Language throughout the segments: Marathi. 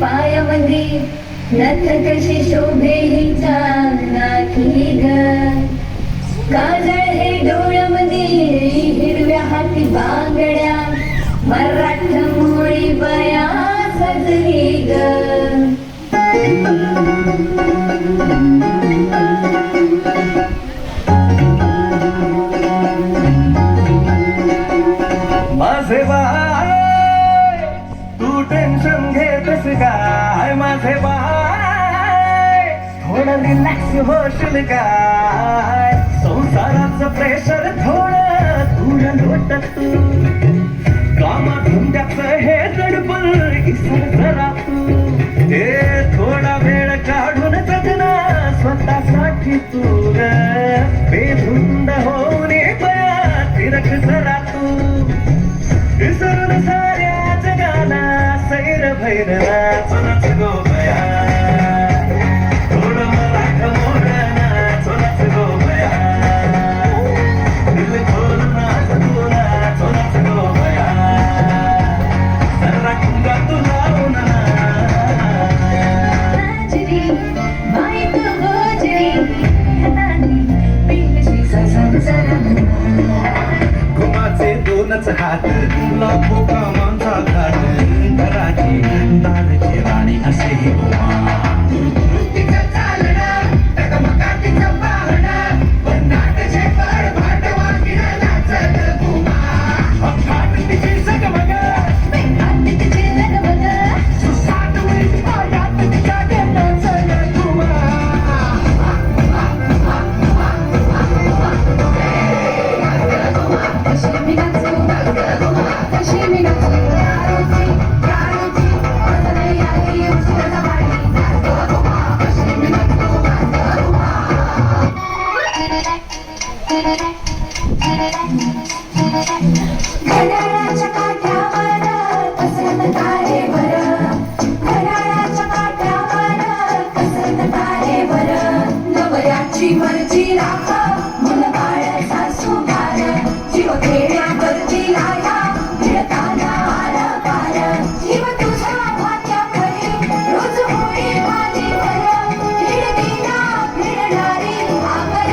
पायामध्ये नथ कशी शोभे हिचा नाकी ग काजळ हे डोळ्यामध्ये हिरव्या हाती बांगड्या मराठ मोळी बया सजली ग माझे बाय तू टेन्शन घेतस काय माझे बाय थोडं रिलॅक्स होशील काय संसाराचं प्रेशर थोडं दूर लोट तू कामा धंद्याचं हे दडपण इसर जरा तू हे थोडा वेळ काढून जगना स्वतःसाठी तू ग बेधुंद होऊन बया तिरक जरा तू विसरून साऱ्या जगाला सैर भैरवा चलाच गो बया थोडं मराठ मोडना चलाच गो बया दिल खोल नाच तुला चलाच गो बया जरा कुंगा तू लावून बाजरी बाईक गोजरी हाताने पिंगशी ससन सरा घुमाचे दोनच हात लाखो कामांचा घाट घराची दारची राणी असे घुमा तिचं चालणं टकमकातीचं पाहणं पन्नाट शेकर भाटवाकीनं नाचत घुमा अफाट तिची जगमग बेंगात तिचे लगबग सुसाट वेळी पायात तिच्या नाचत घुमा कशी मी नाचू कशी मी नाचू यारोची यारोची असं नाही आली उशिराचा पाणी नाचतो घुमा कशी मी नाचू नाचतो घड्याळाच्या काठ्यावर कसरत तारेवर घड्याळाच्या काठ्यावर कसरत तारेवर नवऱ्याची मर्जी राख मुल बाळ सासू बाळ जीव खेळण्यावरची लाया भिडताना आला पार जीव तुझ्या भात्याकडे रोज होई माझीवर भिडतीला भिडणारी भाकर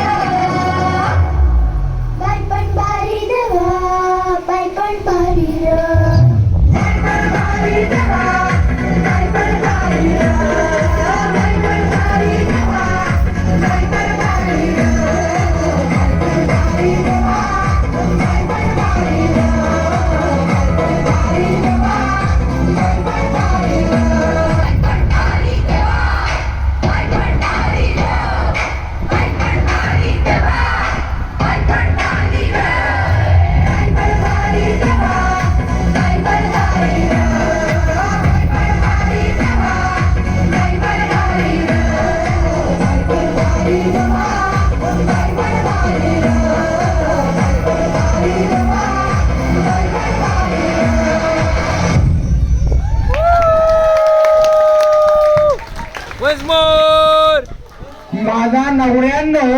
बाय पण बारी देवा बाय पण बारी र बाय पण बारी देवा बाय पण बारी र बाय पण बारी देवा बाय पण बारी र बाय पण बारी देवा बाय पण बारी र बाय पण बारी देवा बाय पण बारी र बाय पण बारी देवा बाय पण बारी र बाय पण बारी देवा बाय पण बारी र बाय पण बारी देवा बाय पण बारी र बाय पण बारी देवा बाय पण बारी र बाय पण बारी देवा बाय पण बारी र बाय पण बारी देवा बाय पण बारी Once more! माझा नवऱ्याण्णव